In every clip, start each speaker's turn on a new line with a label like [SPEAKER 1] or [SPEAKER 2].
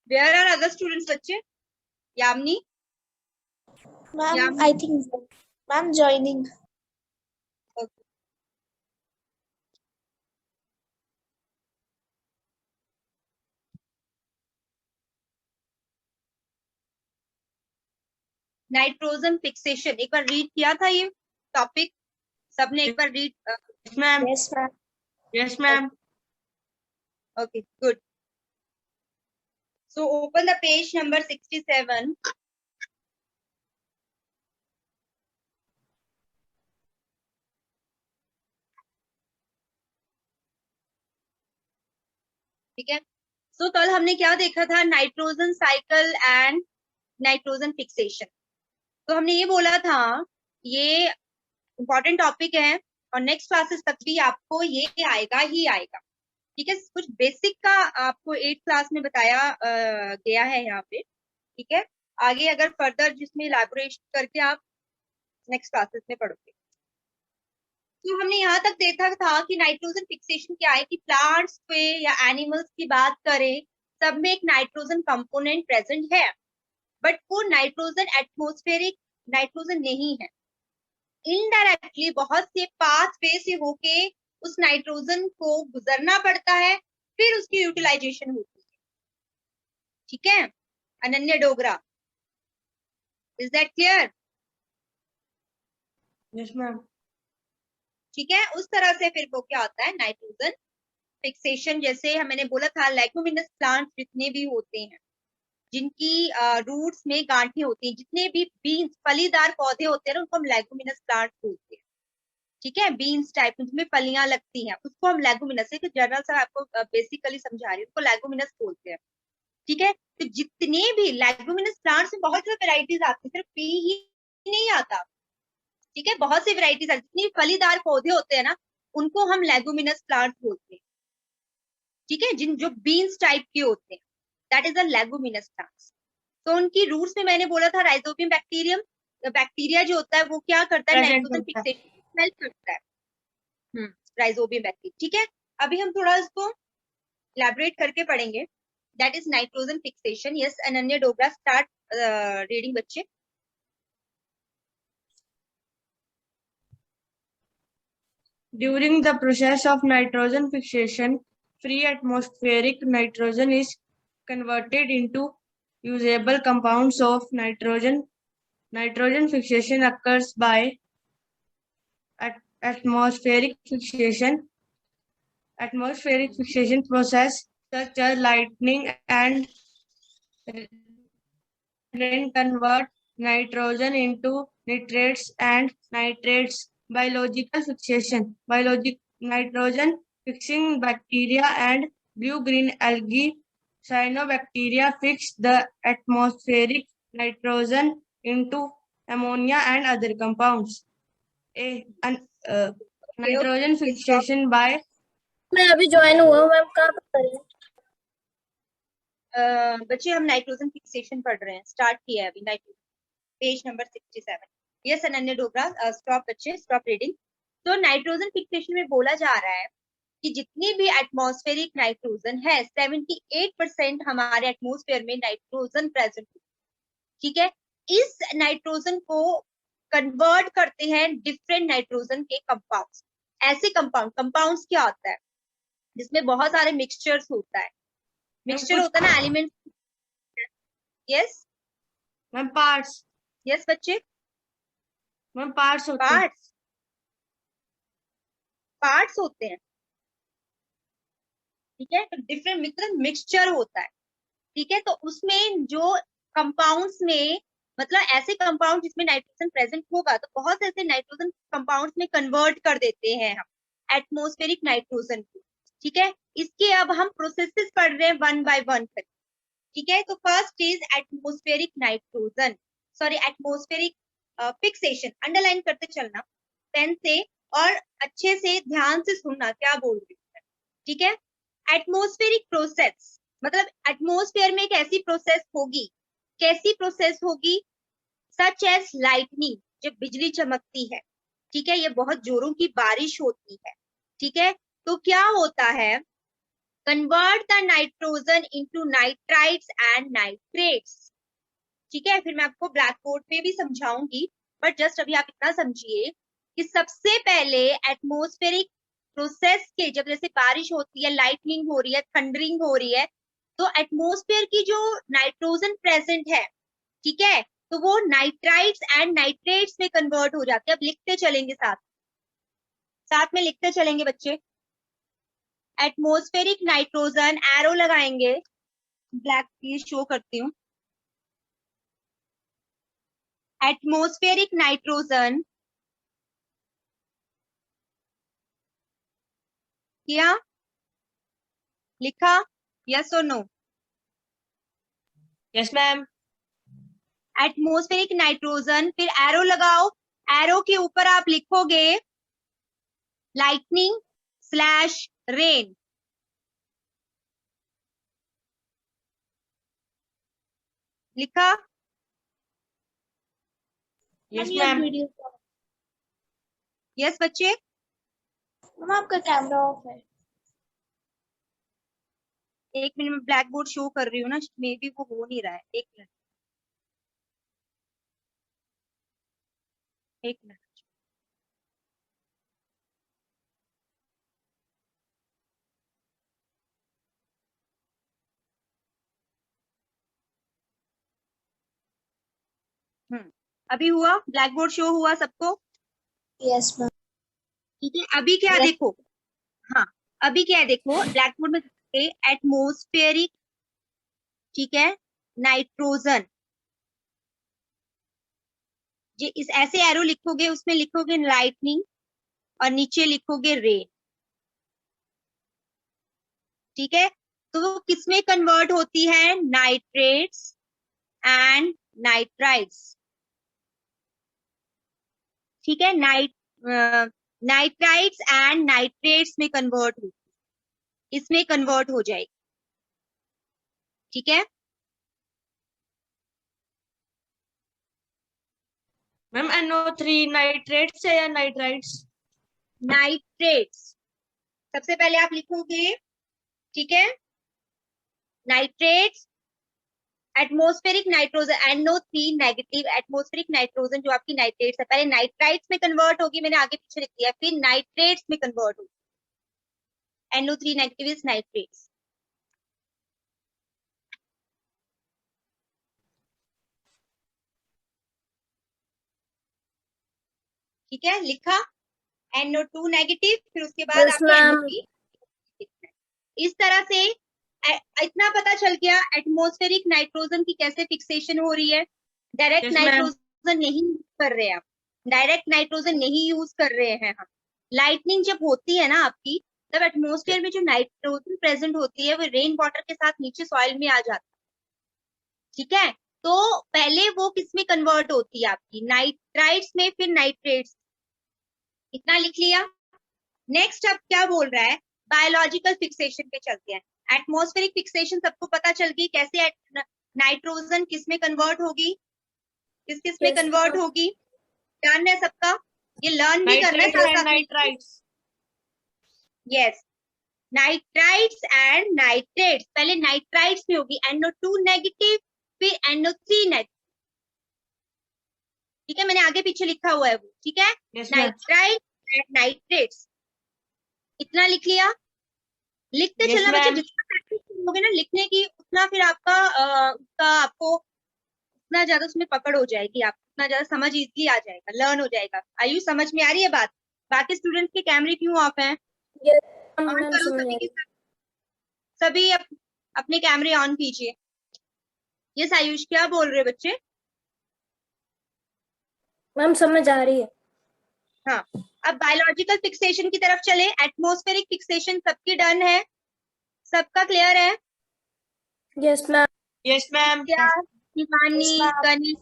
[SPEAKER 1] Where are other students बच्चे? Yamini?
[SPEAKER 2] Ma'am, I think so. Ma'am, joining.
[SPEAKER 1] Okay. Nitrogen fixation एक बार read किया था ये टॉपिक सबने? एक बार read?
[SPEAKER 3] Ma'am.
[SPEAKER 2] Yes, ma'am.
[SPEAKER 3] Yes ma'am.
[SPEAKER 1] Okay good. So open the page number 67. ठीक है. सो कल हमने क्या देखा था? Nitrogen cycle and nitrogen fixation. तो हमने ये बोला था ये इंपॉर्टेंट टॉपिक है और नेक्स्ट क्लासेस तक भी आपको ये आएगा ही आएगा. ठीक है. कुछ बेसिक का आपको 8th क्लास में बताया गया है यहाँ पे. ठीक है. आगे अगर फर्दर जिसमें इलैबोरेट करके आप नेक्स्ट क्लासेस में पढ़ोगे. तो हमने यहाँ तक देखा था कि नाइट्रोजन फिक्सेशन क्या है कि प्लांट्स पे या एनिमल्स की बात करें सब में एक नाइट्रोजन कंपोनेंट प्रेजेंट है, बट वो नाइट्रोजन एटमॉस्फेरिक नाइट्रोजन नहीं है. इनडायरेक्टली बहुत से पाथ वे से होके उस नाइट्रोजन को गुजरना पड़ता है, फिर उसकी यूटिलाइजेशन होती है. ठीक है. Ananya Dogra, is that clear?
[SPEAKER 3] Yes ma'am.
[SPEAKER 1] ठीक है. उस तरह से फिर वो क्या होता है नाइट्रोजन फिक्सेशन. जैसे मैंने बोला था लेगुमिनस प्लांट जितने भी होते हैं जिनकी रूट्स में गांठें होती हैं, जितने भी बीन्स फलीदार पौधे होते हैं ना उनको हम लेगुमिनस प्लांट बोलते हैं. ठीक है. बीन्स टाइप में जिसमें फलियां लगती हैं उसको हम लेगुमिनस, एक जनरल सा आपको बेसिकली समझा रही हूँ, उसको लेगुमिनस बोलते हैं. ठीक है. तो जितने भी लेगुमिनस प्लांट्स में बहुत सारी वेराइटीज आती है, सिर्फ पी ही नहीं आता. ठीक है. बहुत सी वेराइटीज आती है. जितने फलीदार पौधे होते हैं ना उनको हम लेगुमिनस प्लांट्स बोलते हैं. ठीक है. जिन जो बीन्स टाइप के होते हैं that is a leguminous plants. तो उनकी रूट्स में मैंने बोला था राइजोबियम बैक्टीरियम बैक्टीरिया जो होता है वो क्या करता है नाइट्रोजन फिक्सेशन हेल्प करता है. Rhizobium bacteria. ठीक है. अभी हम थोड़ा इसको इलैबोरेट करके पढ़ेंगे. That is nitrogen fixation. Yes Ananya Dogra start reading बच्चे.
[SPEAKER 3] During the process of nitrogen fixation, free atmospheric nitrogen is converted into usable compounds of nitrogen. Nitrogen fixation occurs by atmospheric fixation. Atmospheric fixation process such as lightning and rain convert nitrogen into nitrates and nitrates. Biological fixation. Nitrogen fixing bacteria and blue-green algae cyanobacteria fix the atmospheric nitrogen into ammonia and other compounds. Nitrogen fixation by
[SPEAKER 2] मैं अभी join हुआ हूँ ma'am. कहाँ पर करें?
[SPEAKER 1] बच्चे हम nitrogen fixation पढ़ रहे हैं. स्टार्ट किया है अभी nitrogen. Page number 67. Yes Ananya Dogra stop बच्चे स्टॉप रीडिंग. तो नाइट्रोजन फिक्सेशन में बोला जा रहा है कि जितनी भी एटमॉस्फेरिक नाइट्रोजन है 78% हमारे एटमॉस्फेयर में नाइट्रोजन प्रेजेंट है. ठीक है. इस नाइट्रोजन को कन्वर्ट करते हैं डिफरेंट नाइट्रोजन के कंपाउंड्स. ऐसे कंपाउंड्स क्या होता है जिसमें बहुत सारे मिक्सचर्स होता है. मिक्सचर होता है ना element. Yes
[SPEAKER 3] ma'am parts.
[SPEAKER 1] Yes बच्चे.
[SPEAKER 3] मैम पार्ट्स होते हैं.
[SPEAKER 1] पार्ट्स होते हैं. ठीक है. तो डिफरेंट मतलब मिक्सचर होता है. ठीक है. तो उसमें जो कंपाउंड्स में मतलब ऐसे कंपाउंड जिसमें नाइट्रोजन प्रेजेंट होगा तो बहुत ऐसे नाइट्रोजन कंपाउंड्स में कन्वर्ट कर देते हैं हम एटमॉस्फेरिक नाइट्रोजन को. ठीक है. इसके अब हम प्रोसेसेस पढ़ रहे हैं वन बाय वन करके. ठीक है. तो first is atmospheric nitrogen sorry atmospheric fixation. Underline करते चलना पेन से और अच्छे से ध्यान से सुनना क्या बोल रही हूँ. ठीक है. एटमॉस्फेरिक प्रोसेस मतलब एटमॉस्फेयर में एक ऐसी प्रोसेस होगी. कैसी प्रोसेस होगी? Such as lightning. जब बिजली चमकती है. ठीक है. ये बहुत जोरों की बारिश होती है. ठीक है. तो क्या होता है convert the nitrogen into nitrites and nitrates. ठीक है, फिर मैं आपको ब्लैक बोर्ड पे भी समझाऊंगी, बट जस्ट अभी आप इतना समझिए कि सबसे पहले एटमॉस्फेरिक प्रोसेस के, जब जैसे बारिश होती है, लाइटनिंग हो रही है, थंडरिंग हो रही है, तो एटमॉस्फेयर की जो नाइट्रोजन प्रेजेंट है, ठीक है, तो वो नाइट्राइट्स एंड नाइट्रेट्स में कन्वर्ट हो जाते हैं। अब लिखते चलेंगे, साथ साथ में लिखते चलेंगे बच्चे। एटमॉस्फेरिक नाइट्रोजन, एरो लगाएंगे, ब्लैक की शो करती हूँ। एटमॉस्फेरिक नाइट्रोजन किया, लिखा, यस और no?
[SPEAKER 3] Yes ma'am.
[SPEAKER 1] Atmospheric nitrogen, फिर एरो लगाओ, एरो के ऊपर आप लिखोगे लाइटनिंग स्लैश रेन। लिखा?
[SPEAKER 3] Yes ma'am.
[SPEAKER 2] वीडियो
[SPEAKER 1] यस बच्चे?
[SPEAKER 2] मैम आपका कैमरा ऑफ है।
[SPEAKER 1] एक मिनट में ब्लैक बोर्ड शो कर रही हूँ ना, मे बी वो हो नहीं रहा है। एक मिनट, एक मिनट। अभी हुआ? ब्लैक बोर्ड शो हुआ सबको?
[SPEAKER 2] Yes ma'am.
[SPEAKER 1] ठीक है, अभी क्या
[SPEAKER 2] Yes.
[SPEAKER 1] देखो, हाँ अभी क्या है देखो, ब्लैक बोर्ड में एटमॉस्फेरिक, ठीक है, नाइट्रोजन, ये इस ऐसे एरो लिखोगे, उसमें लिखोगे लाइटनिंग और नीचे लिखोगे रेन। ठीक है, तो वो किसमें कन्वर्ट होती है? Nitrates and nitrites. ठीक है, नाइट्राइट्स एंड नाइट्रेट्स में कन्वर्ट हो, इसमें कन्वर्ट हो जाएगी। ठीक है
[SPEAKER 3] मैम NO3 नाइट्रेट्स है या नाइट्राइट्स?
[SPEAKER 1] नाइट्रेट्स सबसे पहले आप लिखोगे, ठीक है, nitrates, atmospheric nitrogen NO3 negative, atmospheric nitrogen जो आपकी नाइट्रेट्स है, पहले नाइट्राइट्स में कन्वर्ट होगी, मैंने आगे पीछे लिख दिया, फिर नाइट्रेट्स में कन्वर्ट होगी। NO3 negative is nitrates. ठीक है, लिखा NO2 नेगेटिव, फिर उसके बाद
[SPEAKER 2] Yes,
[SPEAKER 1] आपने
[SPEAKER 2] ma'am.
[SPEAKER 1] NO3। इस तरह से इतना पता चल गया एटमॉस्फेरिक नाइट्रोजन की कैसे फिक्सेशन हो रही है। Direct
[SPEAKER 3] Yes, ma'am.
[SPEAKER 1] नाइट्रोजन नहीं यूज कर रहे हैं, डायरेक्ट नाइट्रोजन नहीं यूज कर रहे हैं हम। लाइटनिंग जब होती है ना आपकी, तब एटमॉस्फेयर में जो नाइट्रोजन प्रेजेंट होती है वो रेन वाटर के साथ नीचे सॉइल में आ जाता है। ठीक है, तो पहले वो किस में कन्वर्ट होती है आपकी? नाइट्राइट्स में, फिर नाइट्रेट्स। इतना लिख लिया। नेक्स्ट अब क्या बोल रहा है? बायोलॉजिकल फिक्सेशन पे चलते हैं। एटमॉस्फेरिक फिक्सेशन सबको पता चल गई, कैसे नाइट्रोजन किस में कन्वर्ट होगी, किस किस में कन्वर्ट होगी, डन है सबका? ये लर्न भी करना है साथ साथ।
[SPEAKER 3] Nitrites.
[SPEAKER 1] Yes, nitrites and nitrates, पहले नाइट्राइट्स में होगी NO2 नेगेटिव, फिर NO3 नेगेटिव। ठीक है, मैंने आगे पीछे लिखा हुआ है वो। ठीक है, नाइट्राइट एंड नाइट्रेट्स, इतना लिख लिया। लिखते चलना बच्चे, जितना प्रैक्टिस करोगे ना लिखने की, उतना फिर आपका आपको उतना ज्यादा उसमें पकड़ हो जाएगी, आप उतना ज्यादा समझ इजली आ जाएगा, लर्न हो जाएगा। आयु समझ में आ रही है बात? बाकी स्टूडेंट्स के कैमरे क्यों ऑफ हैं? ऑन करो सभी के, सभी अपने कैमरे ऑन कीजिए। यस आयुष, क्या बोल रहे बच्चे?
[SPEAKER 2] मैम समझ आ रही है।
[SPEAKER 1] हाँ, अब बायोलॉजिकल फिक्सेशन की तरफ चले। एटमॉस्फेरिक फिक्सेशन सबकी डन है, सबका क्लियर है?
[SPEAKER 2] Yes ma'am.
[SPEAKER 3] Yes ma'am.
[SPEAKER 1] क्या शिवानी, कनी,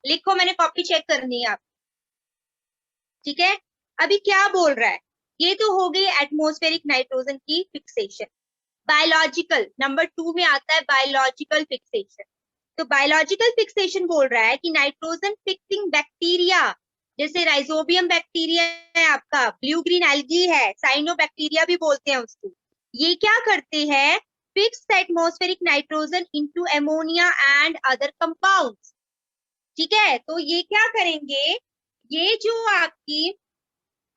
[SPEAKER 1] लिखो, मैंने कॉपी चेक करनी है आप। ठीक है, अभी क्या बोल रहा है? ये तो हो गई एटमॉस्फेरिक नाइट्रोजन की फिक्सेशन। बायोलॉजिकल नंबर 2 में आता है बायोलॉजिकल फिक्सेशन। तो बायोलॉजिकल फिक्सेशन बोल रहा है कि नाइट्रोजन फिक्सिंग बैक्टीरिया, जैसे राइजोबियम बैक्टीरिया है आपका, ब्लू ग्रीन एल्गी है, साइनोबैक्टीरिया भी बोलते हैं उसको, ये क्या करते हैं, fix atmospheric nitrogen into ammonia and other compounds. ठीक है, तो ये क्या करेंगे, ये जो आपकी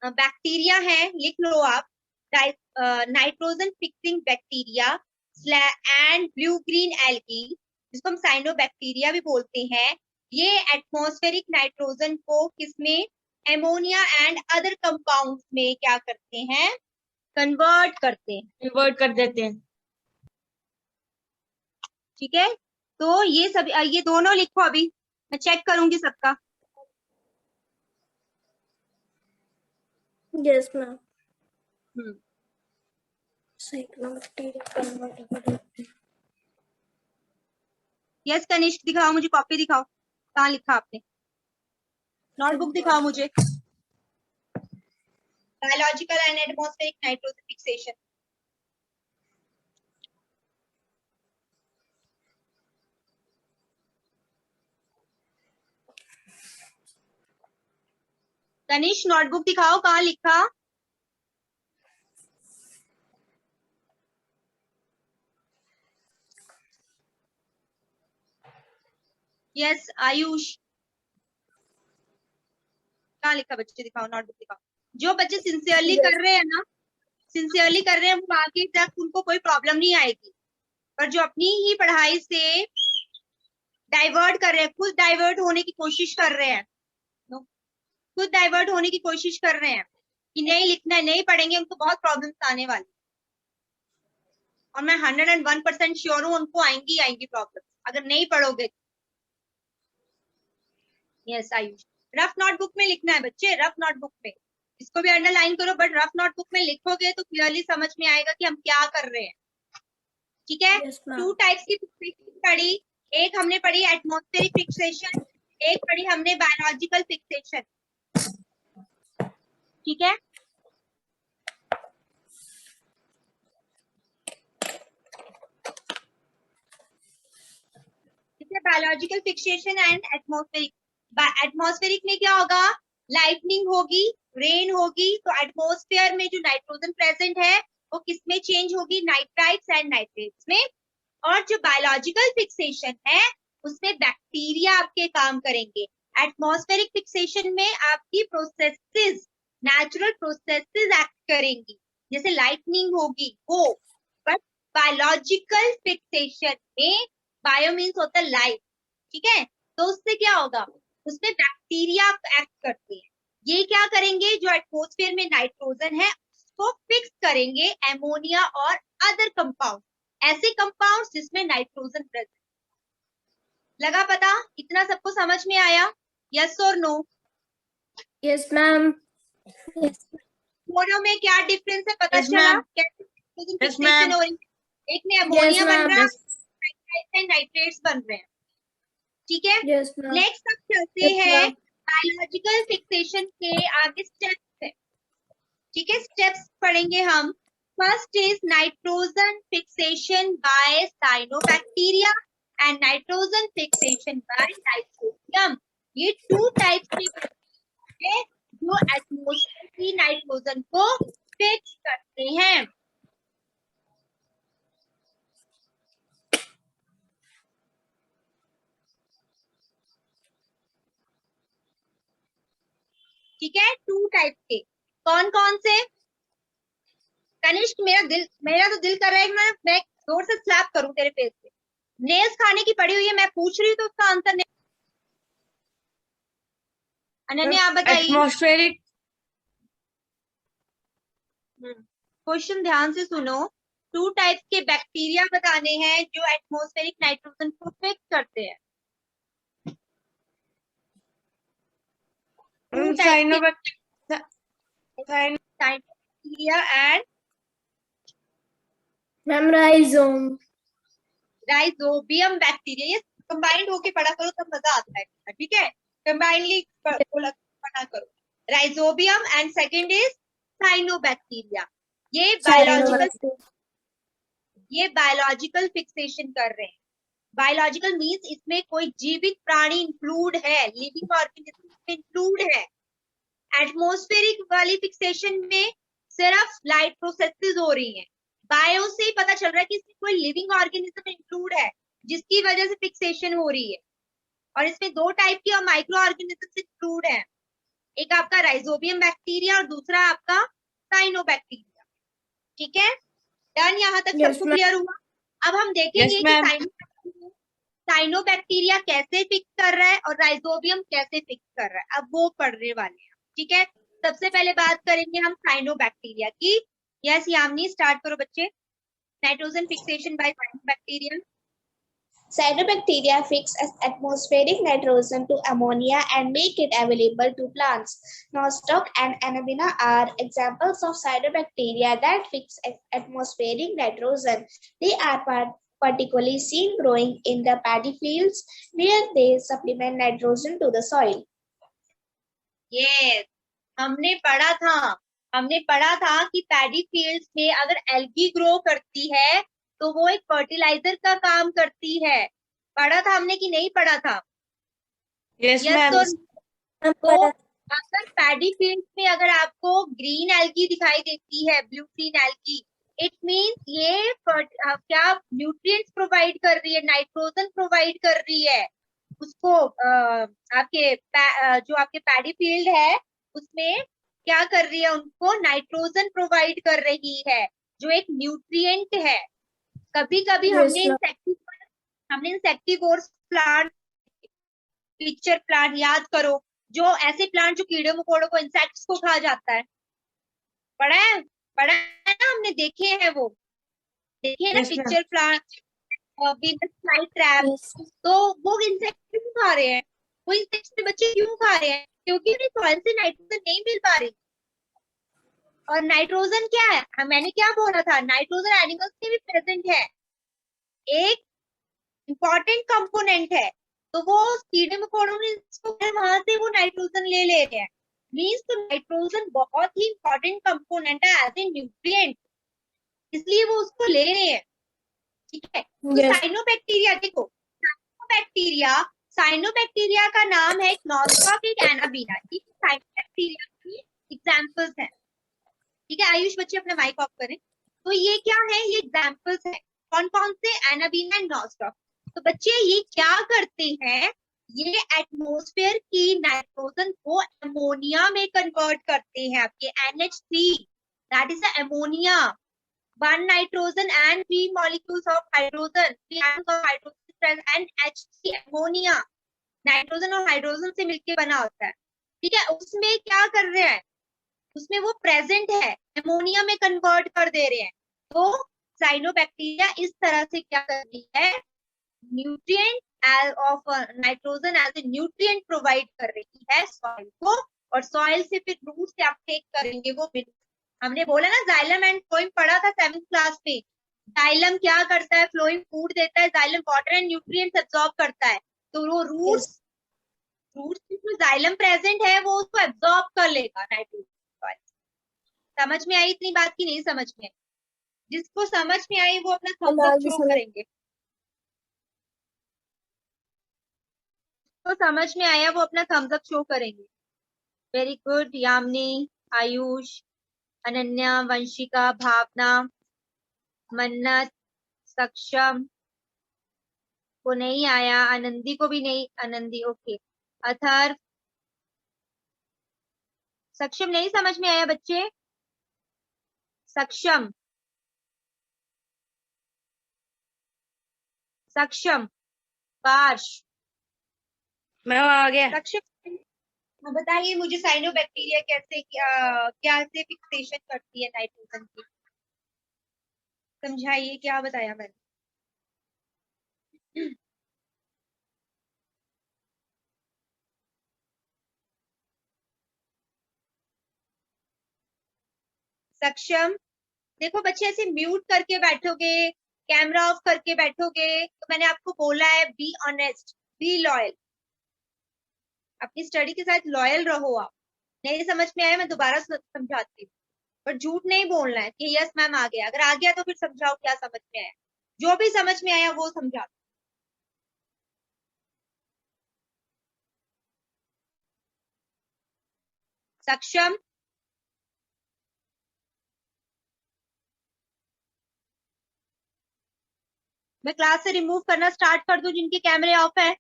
[SPEAKER 1] बैक्टीरिया है, लिख लो आप, nitrogen fixing bacteria and blue green algae, जिसको हम साइनोबैक्टीरिया भी बोलते हैं, ये एटमॉस्फेरिक नाइट्रोजन को किसमें, एमोनिया एंड अदर कंपाउंड्स में क्या करते हैं, कन्वर्ट करते हैं।
[SPEAKER 3] कन्वर्ट कर देते हैं।
[SPEAKER 1] ठीक है, तो ये सब, ये दोनों लिखो, अभी मैं चेक करूंगी सबका।
[SPEAKER 2] Yes, ma'am. Cyclobacteria convertible.
[SPEAKER 1] Yes Kanishk, दिखाओ मुझे, कॉपी दिखाओ, कहाँ लिखा आपने, नोटबुक दिखाओ मुझे। Biological and atmospheric nitrogen fixation. Tanishk notebook दिखाओ, कहाँ लिखा। यस आयुष, कहाँ लिखा बच्चे, दिखाओ नोटबुक दिखाओ। जो बच्चे सिंसियरली कर रहे हैं ना, सिंसियरली कर रहे हैं, वो आगे तक उनको कोई प्रॉब्लम नहीं आएगी, पर जो अपनी ही पढ़ाई से डाइवर्ट कर रहे हैं, खुद डाइवर्ट होने की कोशिश कर रहे हैं, खुद डाइवर्ट होने की कोशिश कर रहे हैं कि नहीं लिखना है, नहीं पढ़ेंगे, उनको बहुत प्रॉब्लम्स आने वाली, और मैं 101% श्योर हूँ उनको आएंगी आएंगी प्रॉब्लम अगर नहीं पढ़ोगे। यस आयुष, रफ नोटबुक में लिखना है बच्चे, रफ नोटबुक में, इसको भी अंडरलाइन करो, बट रफ नोटबुक में लिखोगे तो क्लियरली समझ में आएगा कि हम क्या कर रहे हैं। ठीक है,
[SPEAKER 2] Yes, ma'am.
[SPEAKER 1] 2 टाइप्स की फिक्सेशन पढ़ी, एक हमने पढ़ी एटमॉस्फेरिक फिक्सेशन, एक पढ़ी हमने बायोलॉजिकल फिक्सेशन। ठीक है, biological fixation and atmospheric. Atmospheric में क्या होगा, लाइटनिंग होगी, रेन होगी, तो एटमॉस्फेयर में जो नाइट्रोजन प्रेजेंट है वो किसमें चेंज होगी, नाइट्राइट्स एंड नाइट्रेट्स में। और जो बायोलॉजिकल फिक्सेशन है उसमें बैक्टीरिया आपके काम करेंगे। एटमॉस्फेरिक फिक्सेशन में आपकी प्रोसेसेस, नेचुरल प्रोसेसेस एक्ट करेंगी, जैसे लाइटनिंग होगी वो, बट बायोलॉजिकल फिक्सेशन में, बायो मीन्स होता है लाइफ, ठीक है, तो उससे क्या होगा, उसमें बैक्टीरिया एक्ट करते हैं। ये क्या करेंगे, जो एटमॉस्फेयर में नाइट्रोजन है उसको फिक्स करेंगे एमोनिया और अदर कंपाउंड, ऐसे कंपाउंड्स जिसमें नाइट्रोजन प्रेजेंट। लगा पता, इतना सबको समझ में आया, यस और नो?
[SPEAKER 2] Yes, ma'am. Yes.
[SPEAKER 1] दोनों में क्या डिफरेंस है पता
[SPEAKER 3] Yes,
[SPEAKER 1] चला,
[SPEAKER 3] ma'am.
[SPEAKER 1] कैसे
[SPEAKER 3] Yes,
[SPEAKER 1] फिक्सेशन
[SPEAKER 3] ma'am.
[SPEAKER 1] हो रही है, एक में अमोनिया
[SPEAKER 2] Yes,
[SPEAKER 1] बन
[SPEAKER 2] ma'am.
[SPEAKER 1] रहा है, नाइट्रेट्स बन रहे हैं। ठीक है,
[SPEAKER 2] Yes, ma'am.
[SPEAKER 1] नेक्स्ट अब चलते
[SPEAKER 2] Yes,
[SPEAKER 1] हैं
[SPEAKER 2] ma'am.
[SPEAKER 1] बायोलॉजिकल फिक्सेशन के आगे स्टेप्स है। ठीक है, स्टेप्स पढ़ेंगे हम। First is nitrogen fixation by cyanobacteria and nitrogen fixation by rhizobium. ये 2 टाइप्स के हैं जो एटमॉस्फेयर की नाइट्रोजन को फिक्स करते हैं। ठीक है, 2 टाइप के, कौन कौन से? कनिष्क, मेरा तो दिल कर रहा है कि मैं जोर से स्लैप करूं तेरे फेस पे। नेल्स खाने की पड़ी हुई है, मैं पूछ रही हूँ तो उसका आंसर नहीं। अनन्या आप बताइए।
[SPEAKER 3] एटमॉस्फेरिक,
[SPEAKER 1] क्वेश्चन ध्यान से सुनो। 2 टाइप्स के बैक्टीरिया बताने हैं जो एटमॉस्फेरिक नाइट्रोजन को फिक्स करते हैं। 2 types bacteria and
[SPEAKER 2] Ma'am, rhizome.
[SPEAKER 1] Rhizobium bacteria, ये कंबाइंड होके पढ़ा करो तब मजा आता है, ठीक है, कंबाइंडली पढ़ा करो। Rhizobium and second is cyanobacteria. ये बायोलॉजिकल फिक्सेशन कर रहे हैं। बायोलॉजिकल मींस इसमें कोई जीवित प्राणी इंक्लूड है, लिविंग ऑर्गेनिज्म इंक्लूड है। एटमॉस्फेरिक वाली फिक्सेशन में सिर्फ लाइट प्रोसेसेस हो रही हैं, बायो से ही पता चल रहा है कि इसमें कोई लिविंग ऑर्गेनिज्म इंक्लूड है जिसकी वजह से फिक्सेशन हो रही है। और इसमें दो टाइप की माइक्रो ऑर्गेनिज्म इंक्लूड है, एक आपका राइजोबियम बैक्टीरिया और दूसरा आपका साइनोबैक्टीरिया। ठीक है, डन? यहाँ तक
[SPEAKER 2] Yes,
[SPEAKER 1] सबको
[SPEAKER 2] ma'am.
[SPEAKER 1] क्लियर हुआ? अब हम देखेंगे कि साइनोबैक्टीरिया कैसे फिक्स कर रहा है और राइजोबियम कैसे फिक्स कर रहा है, अब वो पढ़ने वाले हैं। ठीक है, सबसे पहले बात करेंगे हम साइनोबैक्टीरिया की। यस यामिनी, स्टार्ट करो बच्चे। Nitrogen fixation by cyanobacterium.
[SPEAKER 2] Cyanobacteria fix atmospheric nitrogen to ammonia and make it available to plants. Nostoc and Anabaena are examples of cyanobacteria that fix atmospheric nitrogen. They are particularly seen growing in the paddy fields where they supplement nitrogen to the soil.
[SPEAKER 1] Yes, हमने पढ़ा था कि paddy fields में अगर algae grow करती है तो वो एक फर्टिलाइजर का काम करती है। पढ़ा था हमने कि नहीं पढ़ा था?
[SPEAKER 3] Yes
[SPEAKER 1] yes
[SPEAKER 3] ma'am.
[SPEAKER 1] तो अगर पैडी फील्ड्स में अगर आपको ग्रीन एल्गी दिखाई देती है, blue green algae, it means ये क्या न्यूट्रिएंट्स प्रोवाइड कर रही है, नाइट्रोजन प्रोवाइड कर रही है उसको। आपके जो आपके पैडी फील्ड है उसमें क्या कर रही है, उनको नाइट्रोजन प्रोवाइड कर रही है जो एक न्यूट्रिएंट है। कभी कभी हमने इंसेक्टिवोर्स प्लांट, पिक्चर प्लांट याद करो, जो ऐसे प्लांट जो कीड़े मकोड़ों को, इंसेक्ट्स को खा जाता है। पढ़ा है ना हमने, देखे हैं वो, देखे हैं ना pitcher plant, fly trap.
[SPEAKER 2] Yes.
[SPEAKER 1] तो वो इंसेक्ट क्यों खा रहे हैं? वो इंसेक्ट्स के बच्चे क्यों खा रहे हैं? क्योंकि उन्हें सॉइल से नाइट्रोजन नहीं मिल पा रही। और नाइट्रोजन क्या है, मैंने क्या बोला था, नाइट्रोजन एनिमल्स में भी प्रेजेंट है, एक इंपॉर्टेंट कंपोनेंट है। तो वो कीड़े मकोड़ों ने वहां से वो नाइट्रोजन ले रहे हैं। मीन्स तो नाइट्रोजन बहुत ही इंपॉर्टेंट कंपोनेंट है एज ए न्यूट्रिएंट, इसलिए वो उसको ले रहे हैं। ठीक है, तो
[SPEAKER 2] Yes.
[SPEAKER 1] साइनोबैक्टीरिया देखो, साइनोबैक्टीरिया का नाम है नॉस्टॉक, एक एनाबीना, ये साइनोबैक्टीरिया की एग्जांपल्स हैं। ठीक है आयुष, बच्चे अपना माइक ऑफ करें। तो ये क्या है, ये एग्जांपल्स हैं, कौन कौन से, एनाबीना एंड नॉस्टॉक। तो बच्चे ये क्या करते हैं, ये एटमॉस्फेयर की नाइट्रोजन को अमोनिया में कन्वर्ट करते हैं, आपके NH3, that is ammonia. 1 nitrogen and 3 molecules of hydrogen, 3 atoms of hydrogen and H3 ammonia, nitrogen और हाइड्रोजन से मिलके बना होता है। ठीक है, उसमें क्या कर रहे हैं, उसमें वो प्रेजेंट है, अमोनिया में कन्वर्ट कर दे रहे हैं। तो साइनोबैक्टीरिया इस तरह से क्या कर रही है, nutrient of nitrogen as a nutrient provide कर रही है सॉइल को, और सॉइल से फिर रूट से आप टेक करेंगे वो मिनरल। हमने बोला ना जाइलम एंड फ्लोएम पढ़ा था 7th क्लास में। जाइलम क्या करता है, फ्लोएम फूड देता है, xylem water and nutrients absorb करता है। तो वो रूट्स में जाइलम प्रेजेंट है, वो उसको एब्जॉर्ब कर लेगा नाइट्रोजन। समझ में आई इतनी बात की नहीं समझ में? जिसको समझ में आई वो अपना थम्स अप शो करेंगे, तो समझ में आया वो अपना थम्स अप शो करेंगे। वेरी गुड यामिनी, आयुष, अनन्या, वंशिका, भावना, मन्नत, सक्षम को नहीं आया, आनंदी को भी नहीं, आनंदी ओके, अथर्व, सक्षम नहीं समझ में आया बच्चे, सक्षम, पार्श,
[SPEAKER 3] मैं आ गया।
[SPEAKER 1] सक्षम बताइए मुझे, साइनोबैक्टीरिया कैसे फिक्सेशन करती है नाइट्रोजन की, समझाइए, क्या बताया मैंने? सक्षम, देखो बच्चे ऐसे म्यूट करके बैठोगे, कैमरा ऑफ करके बैठोगे, तो मैंने आपको बोला है बी ऑनेस्ट, बी लॉयल, अपनी स्टडी के साथ लॉयल रहो। आप नहीं समझ में आया मैं दोबारा समझाती हूँ, पर झूठ नहीं बोलना है कि यस मैम आ गया, अगर आ गया तो फिर समझाओ क्या समझ में आया, जो भी समझ में आया वो समझाओ। सक्षम, मैं क्लास से रिमूव करना स्टार्ट कर दूं जिनके कैमरे ऑफ है?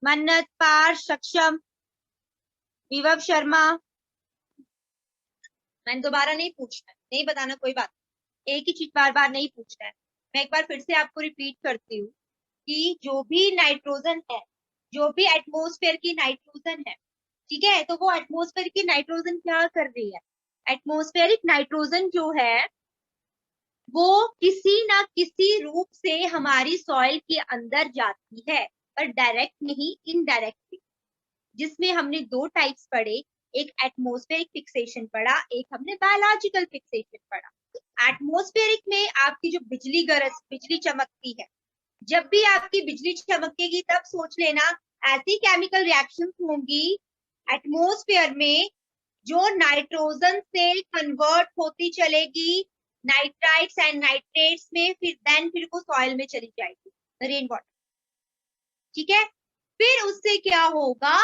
[SPEAKER 1] मन्नत, पार्श, सक्षम, विभव शर्मा। मैंने दोबारा नहीं पूछना है, नहीं बताना, कोई बात, एक ही चीज बार बार नहीं पूछना है। मैं एक बार फिर से आपको रिपीट करती हूँ कि जो भी नाइट्रोजन है, जो भी एटमोस्फेयर की नाइट्रोजन है, ठीक है, तो वो एटमोस्फेयर की नाइट्रोजन क्या कर रही है? एटमोस्फेरिक नाइट्रोजन जो है वो किसी ना किसी रूप से हमारी सॉइल के अंदर जाती है, पर डायरेक्ट नहीं, इनडायरेक्टली। जिसमें हमने दो टाइप्स पढ़े, एक एटमोस्फेरिक फिक्सेशन पढ़ा, एक हमने बायोलॉजिकल फिक्सेशन पढ़ा। एटमोस्फेरिक में आपकी जो बिजली चमकती है, जब भी आपकी बिजली चमकेगी तब सोच लेना ऐसी केमिकल रिएक्शंस होंगी एटमोस्फेयर में जो नाइट्रोजन से कन्वर्ट होती चलेगी नाइट्राइट्स एंड नाइट्रेट्स में, फिर वो सॉइल में चली जाएगी, रेन वाटर, ठीक है। फिर उससे क्या होगा,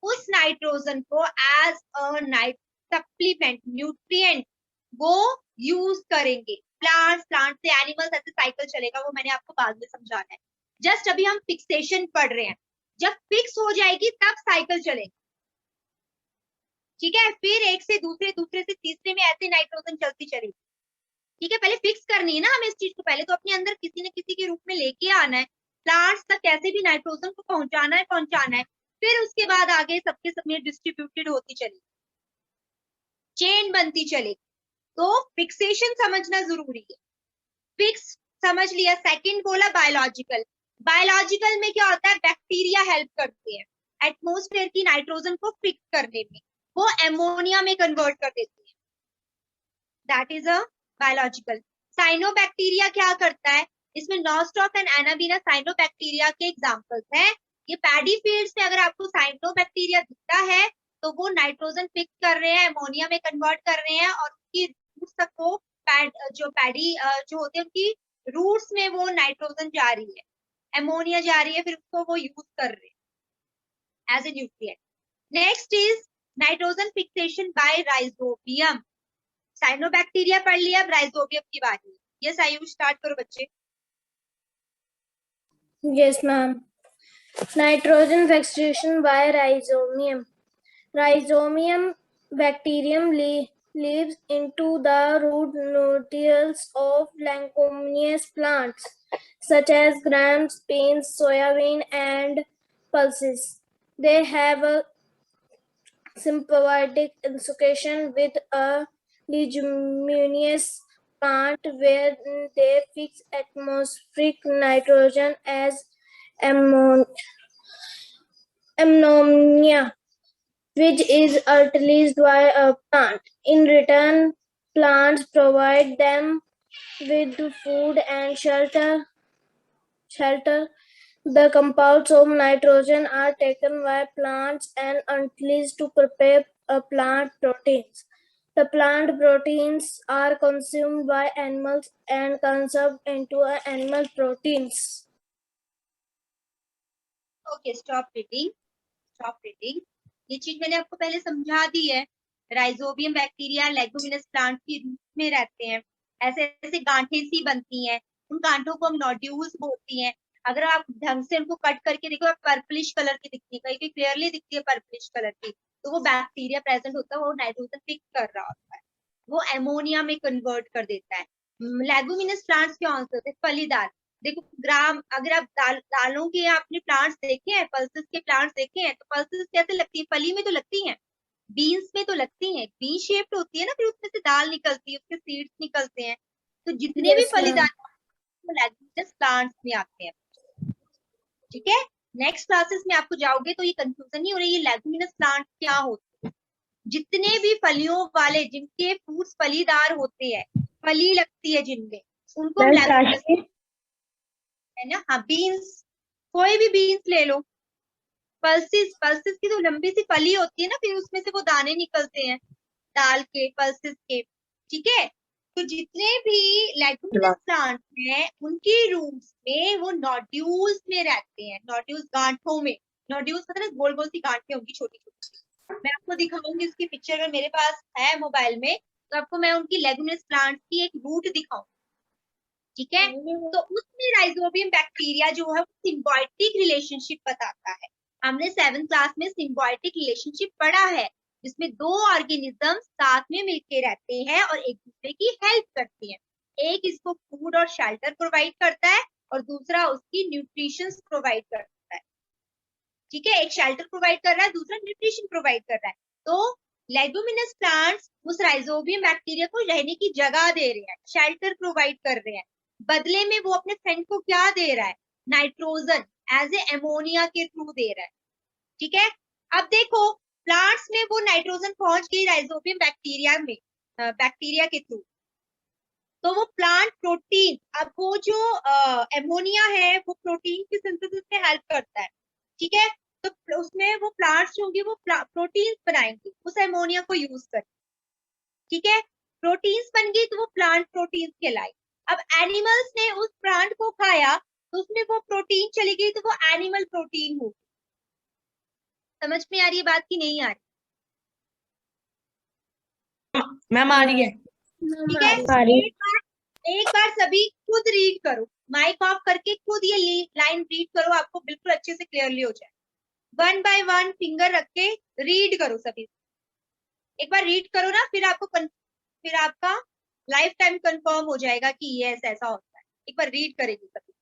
[SPEAKER 1] उस नाइट्रोजन को एज अ सप्लीमेंट, न्यूट्रिएंट वो यूज करेंगे प्लांट्स से एनिमल्स, ऐसे साइकिल चलेगा, वो मैंने आपको बाद में समझाना है। जस्ट अभी हम फिक्सेशन पढ़ रहे हैं, जब फिक्स हो जाएगी तब साइकिल चलेगा, ठीक है। फिर एक से दूसरे, दूसरे से तीसरे में ऐसे नाइट्रोजन चलती चलेगी, ठीक है। पहले फिक्स करनी है ना हमें इस चीज को, पहले तो अपने अंदर किसी न किसी के रूप में लेके आना है, प्लांट्स तक कैसे भी नाइट्रोजन को पहुंचाना है, फिर उसके बाद आगे सबके सब में डिस्ट्रीब्यूटेड होती चलेगी, चेन बनती चलेगी। तो फिक्सेशन समझना जरूरी है। फिक्स समझ लिया। सेकंड बोला बायोलॉजिकल। बायोलॉजिकल में क्या होता है, बैक्टीरिया हेल्प करते हैं एटमोस्फेयर की नाइट्रोजन को फिक्स करने में, वो एमोनिया में कन्वर्ट कर देती है, that is a biological. Cyanobacteria क्या करता है, इसमें नॉस्टॉक एंड एनाबीना साइनोबैक्टीरिया के एग्जांपल्स हैं। ये पैडी फील्ड्स में अगर आपको साइनोबैक्टीरिया दिखता है तो वो नाइट्रोजन फिक्स कर रहे हैं, एमोनिया में कन्वर्ट कर रहे हैं, और उसकी रूट्स तक वो जो पैडी जो होते हैं उनकी रूट्स में वो नाइट्रोजन जा रही है, एमोनिया जा रही है, फिर उसको वो यूज कर रहे हैं as a nutrient. Next is nitrogen fixation by rhizobium. Cyanobacteria पढ़ लिया, अब राइजोबियम की बारी है। यस आयुष, स्टार्ट करो बच्चे।
[SPEAKER 4] Yes, ma'am. Nitrogen fixation by rhizomium. Rhizomium bacterium lives into the root nodules of leguminous plants such as grams, beans, soybean, and pulses. They have a symbiotic association with a leguminous plant where they fix atmospheric nitrogen as ammonia, which is released by a plant. In return, plants provide them with food and shelter. The compounds of nitrogen are taken by plants and released to prepare plant proteins. The plant proteins are consumed by animals and converted into animal proteins.
[SPEAKER 1] Okay, stop reading, stop reading. ये चीज मैंने आपको पहले समझा दी है। Rhizobium bacteria leguminous plant की root में रहते हैं, ऐसे ऐसे गांठें सी बनती हैं, उन गांठों को हम नोड्यूल्स बोलती हैं। अगर आप ढंग से उनको कट करके देखो, पर्पलिश कलर की दिखती है, कहीं क्लियरली दिखती है पर्पलिश कलर की, तो वो बैक्टीरिया प्रेजेंट होता है, वो नाइट्रोजन फिक्स कर रहा होता है, वो एमोनिया में कन्वर्ट कर देता है। लेगुमिनस प्लांट्स क्या होते हैं, फलीदार। देखो ग्राम, अगर आप दालों के आपने प्लांट्स देखे हैं, पल्सेस के प्लांट्स देखे हैं, तो पल्सेस कैसे लगती है, फली में तो लगती हैं, बीन्स में तो लगती हैं, बीन शेप्ड होती है ना, फिर उसमें से दाल निकलती है, उसके सीड्स निकलते हैं। तो जितने भी फलीदार लेगुमिनस प्लांट्स में आते हैं, ठीक है। नेक्स्ट क्लासेस में आपको जाओगे तो ये कंफ्यूजन नहीं हो रही, ये लेगुमिनस प्लांट क्या होते हैं। जितने भी फलियों वाले, जिनके फ्रूट्स फलीदार होते हैं, फली लगती है जिनमें, उनको है ना, हाँ बीन्स, कोई भी बीन्स ले लो, पल्सिस, पल्सिस की तो लंबी सी फली होती है ना, फिर उसमें से वो दाने निकलते हैं दाल के, पल्सिस के, ठीक है। तो जितने भी लेगुमिनस प्लांट हैं उनकी रूट्स में वो नोड्यूल्स में रहते हैं, नोड्यूल्स गांठों में, नोड्यूल्स मतलब गोल गोल सी गांठें होंगी छोटी छोटी। मैं आपको दिखाऊंगी उसकी पिक्चर, अगर मेरे पास है मोबाइल में तो आपको मैं उनकी लेगुमिनस प्लांट की एक रूट दिखाऊंगी, ठीक है। तो उसमें राइजोबियम बैक्टीरिया जो है सिम्बायोटिक रिलेशनशिप बताता है। हमने 7th क्लास में सिम्बायोटिक रिलेशनशिप पढ़ा है, जिसमें दो ऑर्गेनिज्म साथ में मिलके रहते हैं और एक दूसरे की हेल्प करते हैं। एक इसको फूड और शेल्टर प्रोवाइड करता है और दूसरा उसकी न्यूट्रिशन प्रोवाइड करता है। ठीक है, एक शेल्टर प्रोवाइड कर रहा है, दूसरा न्यूट्रिशन प्रोवाइड कर रहा है। तो लेगुमिनस प्लांट्स उस राइजोबियम बैक्टीरिया को रहने की जगह दे रहे हैं, शेल्टर प्रोवाइड कर रहे हैं। बदले में वो अपने फ्रेंड को क्या दे रहा है? नाइट्रोजन एज ए एमोनिया के थ्रू दे रहा है। ठीक है, अब देखो प्लांट्स में वो नाइट्रोजन पहुंच गई राइजोबियम बैक्टीरिया में, बैक्टीरिया के थ्रू। तो वो प्लांट प्रोटीन, अब वो जो एमोनिया है वो प्रोटीन की सिंथेसिस में हेल्प करता है। ठीक है, तो उसमें वो प्लांट्स होंगे वो प्रोटीन्स बनाएंगे उस एमोनिया को यूज करके। ठीक है, प्रोटीन्स बन गई तो वो प्लांट प्रोटीन्स कहलाई। अब एनिमल्स ने उस प्लांट को खाया तो उसमें वो प्रोटीन चली गई तो वो एनिमल प्रोटीन हो। समझ में आ रही है बात की नहीं आ रही?
[SPEAKER 3] मैम आ रही है।
[SPEAKER 1] ठीक है, एक बार सभी खुद रीड करो, माइक ऑफ करके खुद ये लाइन रीड करो, आपको बिल्कुल अच्छे से क्लियरली हो जाए। 1 by 1 फिंगर रख के रीड करो सभी। एक बार रीड करो ना, फिर आपका लाइफ टाइम कंफर्म हो जाएगा कि ये ऐसा होता है। एक बार रीड करेगी सभी।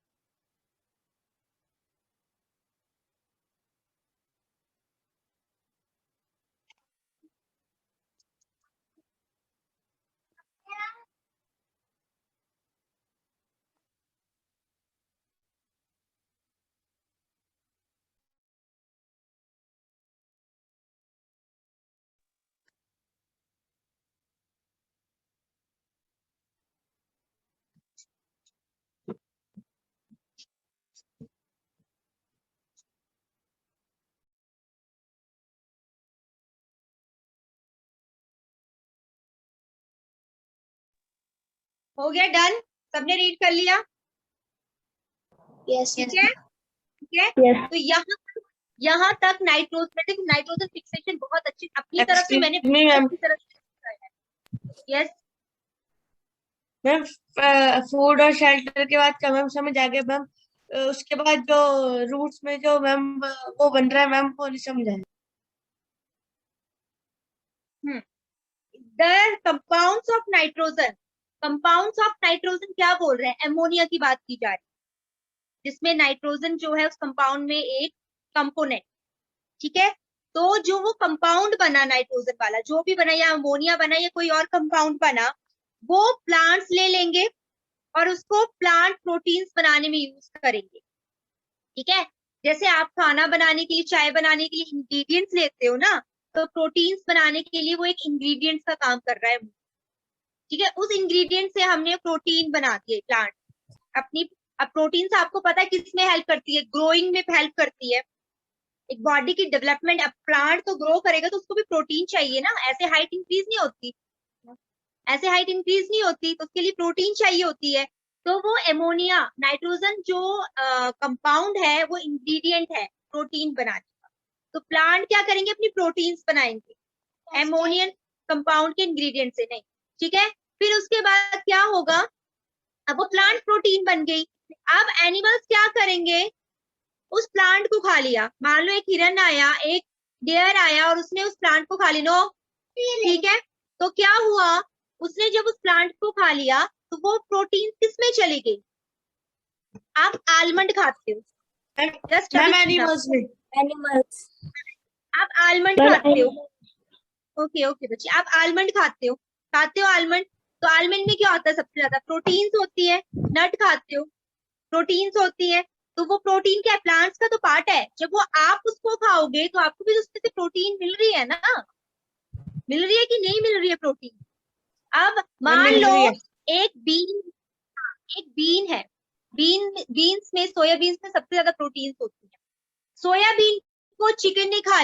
[SPEAKER 1] हो गया डन? सबने रीड कर लिया?
[SPEAKER 2] Yes.
[SPEAKER 1] ठीक है, ठीक है।
[SPEAKER 4] Yes.
[SPEAKER 1] तो यहाँ तक नाइट्रोजन फिक्सेशन बहुत अच्छी अपनी तरफ से मैंने
[SPEAKER 3] मैम
[SPEAKER 1] यस
[SPEAKER 3] मैम फूड और शेल्टर के बाद का मैम समझ आ गया मैम। उसके बाद जो रूट्स में जो मैम वो बन रहा है मैम वो नहीं समझ आया।
[SPEAKER 1] The compounds of nitrogen, compounds of nitrogen क्या बोल रहे हैं? एमोनिया की बात की जा रही है, जिसमें नाइट्रोजन जो है उस कंपाउंड में एक कंपोनेंट। ठीक है, तो जो वो कंपाउंड बना नाइट्रोजन वाला, जो भी बना या अमोनिया बना या कोई और कंपाउंड बना, वो प्लांट्स ले लेंगे और उसको प्लांट प्रोटीन्स बनाने में यूज करेंगे। ठीक है, जैसे आप खाना बनाने के लिए, चाय बनाने के लिए इंग्रेडिएंट्स लेते हो ना, तो प्रोटीन्स बनाने के लिए वो एक इंग्रेडिएंट्स का काम कर रहा है। ठीक है, उस इंग्रेडिएंट से हमने प्रोटीन बना दिए प्लांट अपनी। अब प्रोटीन्स आपको पता है किस में हेल्प करती है? ग्रोइंग में हेल्प करती है, एक बॉडी की डेवलपमेंट। अब प्लांट तो ग्रो करेगा तो उसको भी प्रोटीन चाहिए ना, ऐसे हाइट इंक्रीज नहीं होती, ऐसे हाइट इंक्रीज नहीं होती, तो उसके लिए प्रोटीन चाहिए होती है। तो वो एमोनिया, नाइट्रोजन जो कंपाउंड है वो इंग्रेडिएंट है प्रोटीन बनाने का। तो प्लांट क्या करेंगे? अपनी प्रोटीन्स बनाएंगे, एमोनियन कंपाउंड के इंग्रेडिएंट से नहीं। ठीक है, फिर उसके बाद क्या होगा? अब वो प्लांट प्रोटीन बन गई। अब एनिमल्स क्या करेंगे? उस प्लांट को खा लिया। मान लो एक हिरन आया, एक डेयर आया और उसने उस प्लांट को खा लिया। ठीक है, तो क्या हुआ? उसने जब उस प्लांट को खा लिया तो वो प्रोटीन किसमें चली गई? आप आलमंड खाते हो, जस्ट
[SPEAKER 3] मैम एनिमल्स में।
[SPEAKER 4] Animals.
[SPEAKER 1] आप आलमंड खाते हो। ओके ओके बच्चे, आप आलमंड खाते हो आलमंड। तो आलमंड में क्या होता है? सबसे ज्यादा प्रोटीन्स होती है। नट खाते हो, प्रोटीन्स होती है। तो वो प्रोटीन क्या है? प्लांट्स का तो पार्ट है। जब वो आप उसको खाओगे तो आपको भी उसमें से प्रोटीन मिल रही है ना, मिल रही है कि नहीं मिल रही है प्रोटीन? अब मान लो एक बीन है, बीन्स में, सोयाबीन्स में सबसे ज्यादा प्रोटीन्स होती है। सोयाबीन को चिकन ने खा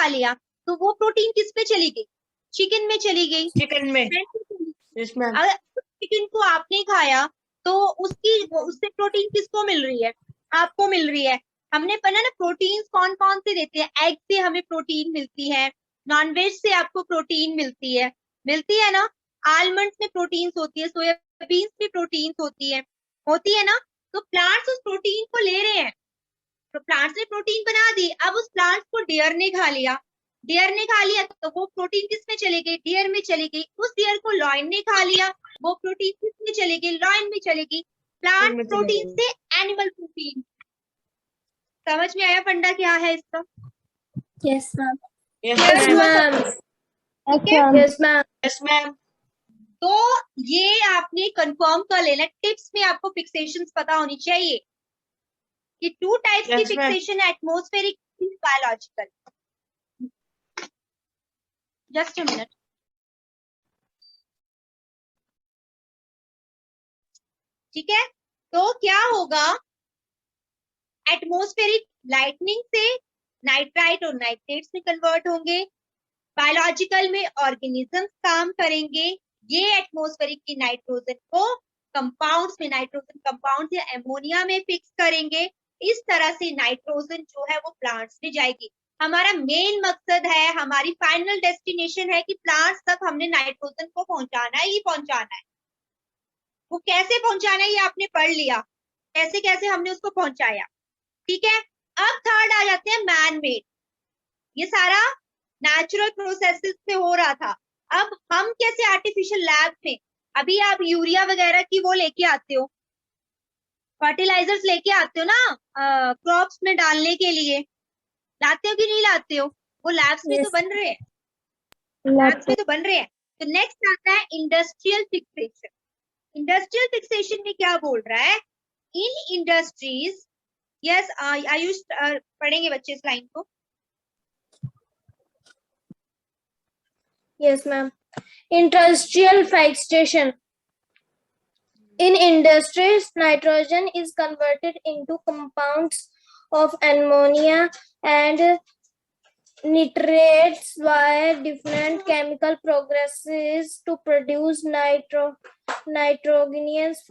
[SPEAKER 1] लिया, तो वो प्रोटीन किस पे चली गई? चिकन में चली गई।
[SPEAKER 3] चिकन में।
[SPEAKER 1] अगर चिकन को आपने खाया तो उससे प्रोटीन किसको मिल रही है? आपको मिल रही है। हमने पढ़ा ना प्रोटीन्स कौन कौन से देते हैं? एग से हमें प्रोटीन मिलती है, नॉनवेज से आपको प्रोटीन मिलती है ना, आलमंड्स में प्रोटीन्स होती है, सोयाबीन सोयाबीन्स में प्रोटीन्स होती है ना, तो प्लांट्स उस प्रोटीन को ले रहे हैं, तो प्लांट्स ने प्रोटीन बना दी, अब उस प्लांट्स को डियर ने खा लिया, तो वो प्रोटीन किस में चली गई, डियर में चली गई, उस डियर को लॉयन ने खा लिया, वो प्रोटीन किस में चली गई, लॉयन में चली गई। प्लांट प्रोटीन से एनिमल प्रोटीन। समझ में आया फंडा क्या है इसका?
[SPEAKER 4] Yes, ma'am.
[SPEAKER 3] Yes, ma'am.
[SPEAKER 1] Okay,
[SPEAKER 4] Yes, ma'am.
[SPEAKER 3] Yes, ma'am.
[SPEAKER 1] तो ये आपने कंफर्म कर लेना, टिप्स में आपको फिक्सेशंस पता होनी चाहिए कि 2 टाइप्स की
[SPEAKER 3] Yes, ma'am.
[SPEAKER 1] Fixation, atmospheric, biological. Just a minute. ठीक है, तो क्या होगा, एटमॉस्फेरिक लाइटनिंग से नाइट्राइट और नाइट्रेट्स में कन्वर्ट होंगे, बायोलॉजिकल में ऑर्गेनिजम्स काम करेंगे, ये एटमॉस्फेरिक की नाइट्रोजन को कंपाउंड्स में, नाइट्रोजन कंपाउंड्स या एमोनिया में फिक्स करेंगे। इस तरह से नाइट्रोजन जो है वो प्लांट्स में जाएगी। हमारा मेन मकसद है, हमारी फाइनल डेस्टिनेशन है कि प्लांट्स तक हमने नाइट्रोजन को पहुंचाना ही पहुंचाना है। वो कैसे पहुंचाना है ये आपने पढ़ लिया, कैसे कैसे हमने उसको पहुंचाया। ठीक है, अब थर्ड आ जाते हैं मैन मेड। ये सारा नेचुरल प्रोसेसेस से हो रहा था, अब हम कैसे आर्टिफिशियल लैब में, अभी आप यूरिया वगैरह की वो लेके आते हो, फर्टिलाइजर्स लेके आते हो ना क्रॉप्स में डालने के लिए, लाते हो कि नहीं लाते हो? वो लैब्स में तो
[SPEAKER 4] Yes.
[SPEAKER 1] बन रहे हैं, लैब्स में तो बन रहे हैं। तो नेक्स्ट आता है इंडस्ट्रियल फिक्सेशन। इंडस्ट्रियल फिक्सेशन में क्या बोल रहा है, इन इंडस्ट्रीज, यस आयुष पढ़ेंगे बच्चे इस लाइन को।
[SPEAKER 4] Yes, ma'am. Industrial fixation. In industries, nitrogen is converted into compounds of ammonia and nitrates via different chemical processes to produce nitrogenous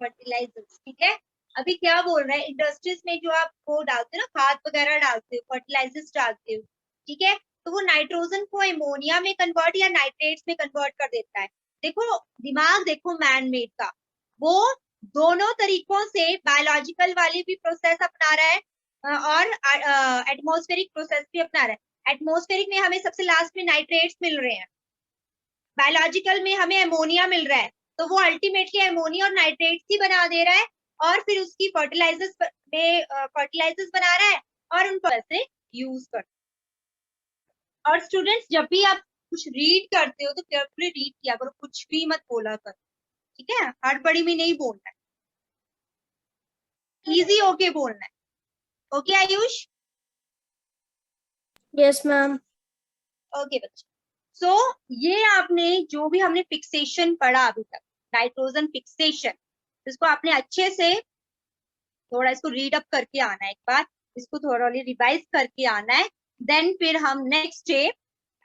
[SPEAKER 4] fertilizers.
[SPEAKER 1] ठीक है, अभी क्या बोल रहा है, इंडस्ट्रीज में जो आप वो डालते हो ना, खाद वगैरह डालते हो, फर्टिलाइजर्स डालते हो, ठीक है, तो वो नाइट्रोजन को एमोनिया में कन्वर्ट या नाइट्रेट्स में कन्वर्ट कर देता है। देखो दिमाग देखो मैन मेड का, वो दोनों तरीकों से बायोलॉजिकल वाली भी प्रोसेस अपना रहा है और एटमॉस्फेरिक प्रोसेस भी अपना रहा है। एटमॉस्फेरिक में हमें सबसे लास्ट में नाइट्रेट्स मिल रहे हैं, बायोलॉजिकल में हमें एमोनिया मिल रहा है, तो वो अल्टीमेटली एमोनिया और नाइट्रेट्स ही बना दे रहा है और फिर उसकी फर्टिलाइजर्स बना रहा है और उनको ऐसे यूज कर। और स्टूडेंट्स जब भी आप कुछ रीड करते हो तो केयरफुली रीड किया करो, कुछ भी मत बोला कर, ठीक है, हड़बड़ी में नहीं बोलना है, इजी होके बोलना है। Okay Ayush?
[SPEAKER 4] Yes, ma'am.
[SPEAKER 1] Okay बच्चे, सो ये आपने जो भी हमने फिक्सेशन पढ़ा अभी तक, नाइट्रोजन फिक्सेशन, इसको आपने अच्छे से थोड़ा इसको रीड अप करके आना है, एक बार इसको थोड़ा रिवाइज करके आना है, देन फिर हम नेक्स्ट डे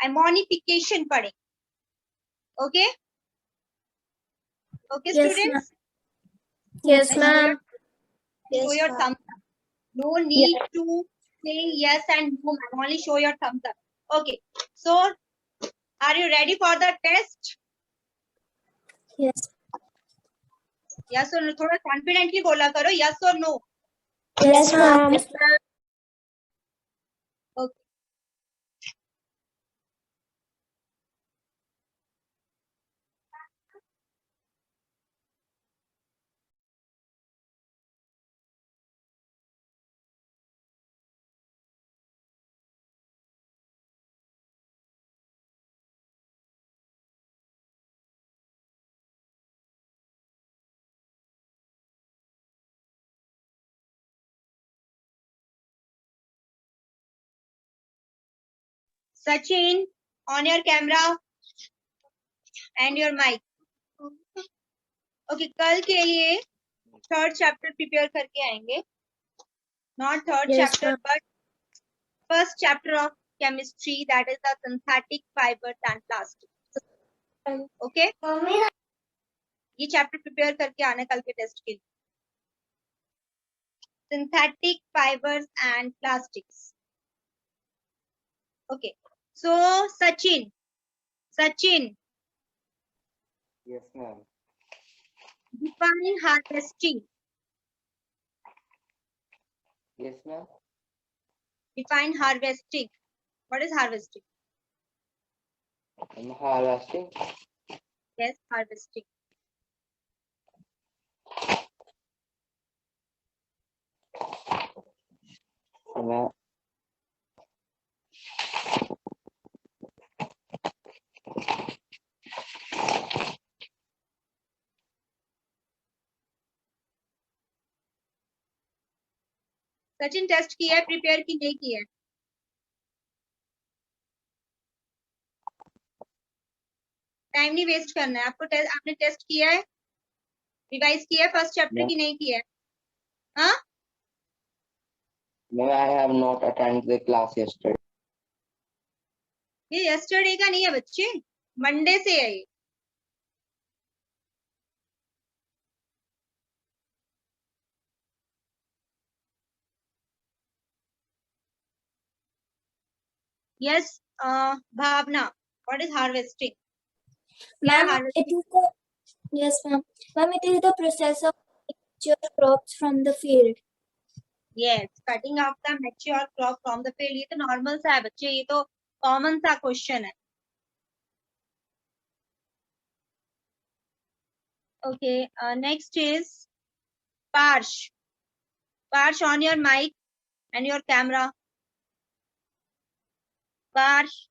[SPEAKER 1] एमोनिफिकेशन पढ़ेंगे। Okay okay students?
[SPEAKER 4] Yes, ma'am.
[SPEAKER 1] Show your thumbs up. No need to say yes and no, ma'am. Only show your thumbs up. Okay. So, are you ready for the test?
[SPEAKER 4] Yes.
[SPEAKER 1] Yes or no? थोड़ा confidently बोला करो. Yes or no?
[SPEAKER 4] Yes, ma'am. Yes, ma'am.
[SPEAKER 1] Okay. Sachin, on your camera and your mic. Okay, कल के लिए third chapter prepare करके आएंगे, not third
[SPEAKER 4] Yes,
[SPEAKER 1] chapter
[SPEAKER 4] ma'am.
[SPEAKER 1] but first chapter of chemistry, that is the synthetic fibers and plastics. Okay, ये chapter prepare करके आना कल के टेस्ट के लिए, synthetic fibers and plastics. Okay, so Sachin,
[SPEAKER 5] Yes, ma'am.
[SPEAKER 1] Define harvesting.
[SPEAKER 5] Yes, ma'am.
[SPEAKER 1] Define harvesting. What is harvesting?
[SPEAKER 5] Harvesting.
[SPEAKER 1] Yes, harvesting.
[SPEAKER 5] Ma'am.
[SPEAKER 1] Sachin test किया है, prepare की नहीं किया है? टाइम नहीं वेस्ट करना है आपको। आपने टेस्ट किया है, रिवाइज किया है फर्स्ट चैप्टर की नहीं किया है? हाँ,
[SPEAKER 5] Ma'am, I have not attended the class yesterday.
[SPEAKER 1] ये यस्टरडे का नहीं है बच्चे, मंडे से है ये। Yes Bhavna, what is harvesting?
[SPEAKER 4] Ma'am, it is the yes, ma'am. Ma'am, it is the process of mature crops from the field.
[SPEAKER 1] Yes, cutting of the mature crop from the field. ये तो normal सा है बच्चे, ये तो common सा question है। Okay, next is Parsh. Parsh, on your mic and your camera. Parched,